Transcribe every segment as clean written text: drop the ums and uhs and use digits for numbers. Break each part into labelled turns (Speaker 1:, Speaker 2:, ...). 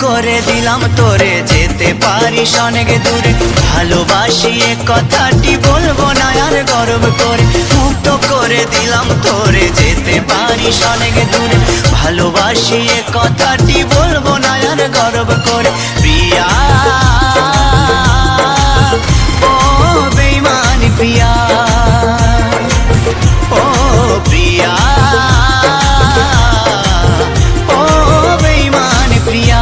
Speaker 1: করে দিলাম তোরে, যেতে পারিস অনেক দূরে। ভালোবাসি এ কথাটি বলবো না আর গর্ব করে। মুক্ত করে দিলাম তোরে, যেতে পারিস অনেক দূরে। ভালোবাসি এ কথাটি বলবো না আর গর্ব করে। প্রিয়া ও বেঈমান প্রিয়া, ও প্রিয়া ও বেঈমান প্রিয়া।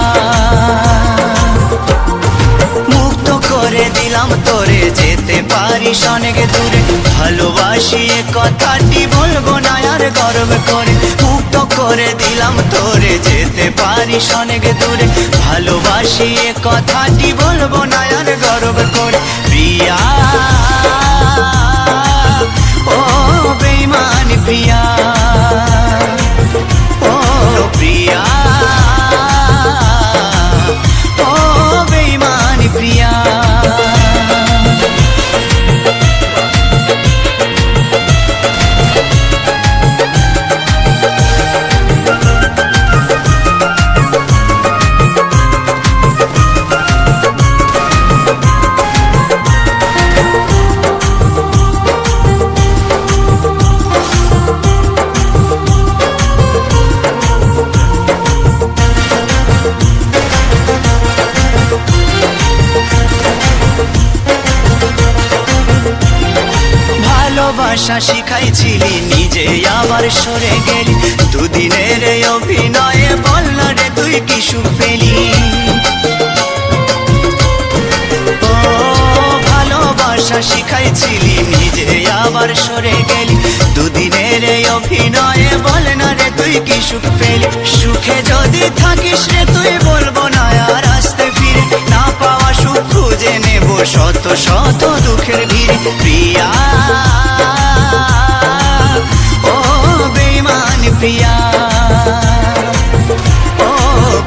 Speaker 1: মুক্ত করে দিলাম তোরে, যেতে পারিস অনেক দূরে। ভালোবাসি এ কথাটি বলবো না আর গর্ব করে। মুক্ত করে দিলাম তোরে, যেতে পারিস অনেক দূরে। ভালোবাসি এ কথাটি বলবো না আর গর্ব করে। প্রিয়া ও বেঈমান প্রিয়া, ও প্রিয়া ও বেঈমান প্রিয়া। ভালোবাসা শিখাইছিলি, নিজে আবার সরে গেলি। দুদিনের অভিনয়ে বল না রে তুই কি সুখ পেলি। ও ভালোবাসা শিখাইছিলি, নিজে আবার সরে গেলি। দুদিনের অভিনয়ে বল না রে তুই কি সুখ পেলি। সুখে যদি থাকিস রে তুই বলবো না আর আসতে ফিরে। না পাওয়া সুখ খুঁজে নেব শত শত দুঃখের ভিড়ে। প্রিয়া ও বেঈমান প্রিয়া, ও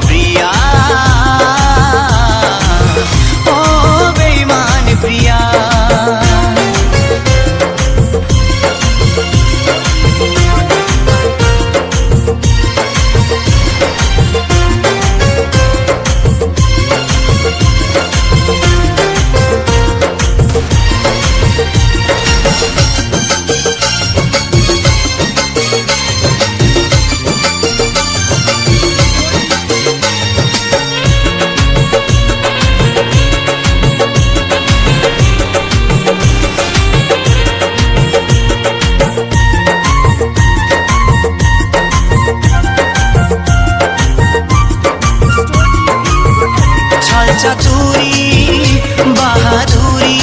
Speaker 1: প্রিয়া ও বেঈমান প্রিয়া। চাতুরি বাহাদুরি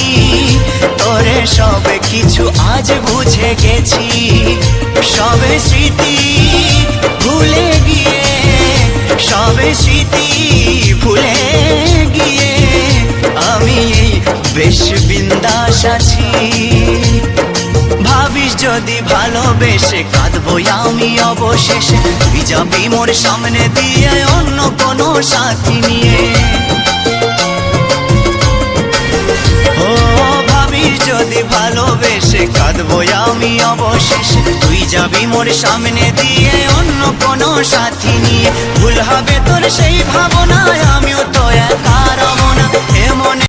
Speaker 1: তোরে সব কিছু আজ বুঝে গেছি। সবে স্মৃতি ভুলে গিয়ে, সবে স্মৃতি ভুলে গিয়ে আমি এই বেশ বিন্দাস আছি। ভাবিস যদি ভালোবেসে কাঁদবো আমি অবশেষে। তুই যাবি মোর সামনে দিয়ে অন্য কোনো সাথী নিয়ে। ও ভাবিস যদি ভালোবেসে কাঁদবো আমি অবশেষে। তুই যাবি মোর সামনে দিয়ে অন্য কোনো সাথী নিয়ে। ভুল হবে তোর সেই ভাবনা, আমিও তো একা রব না এমন।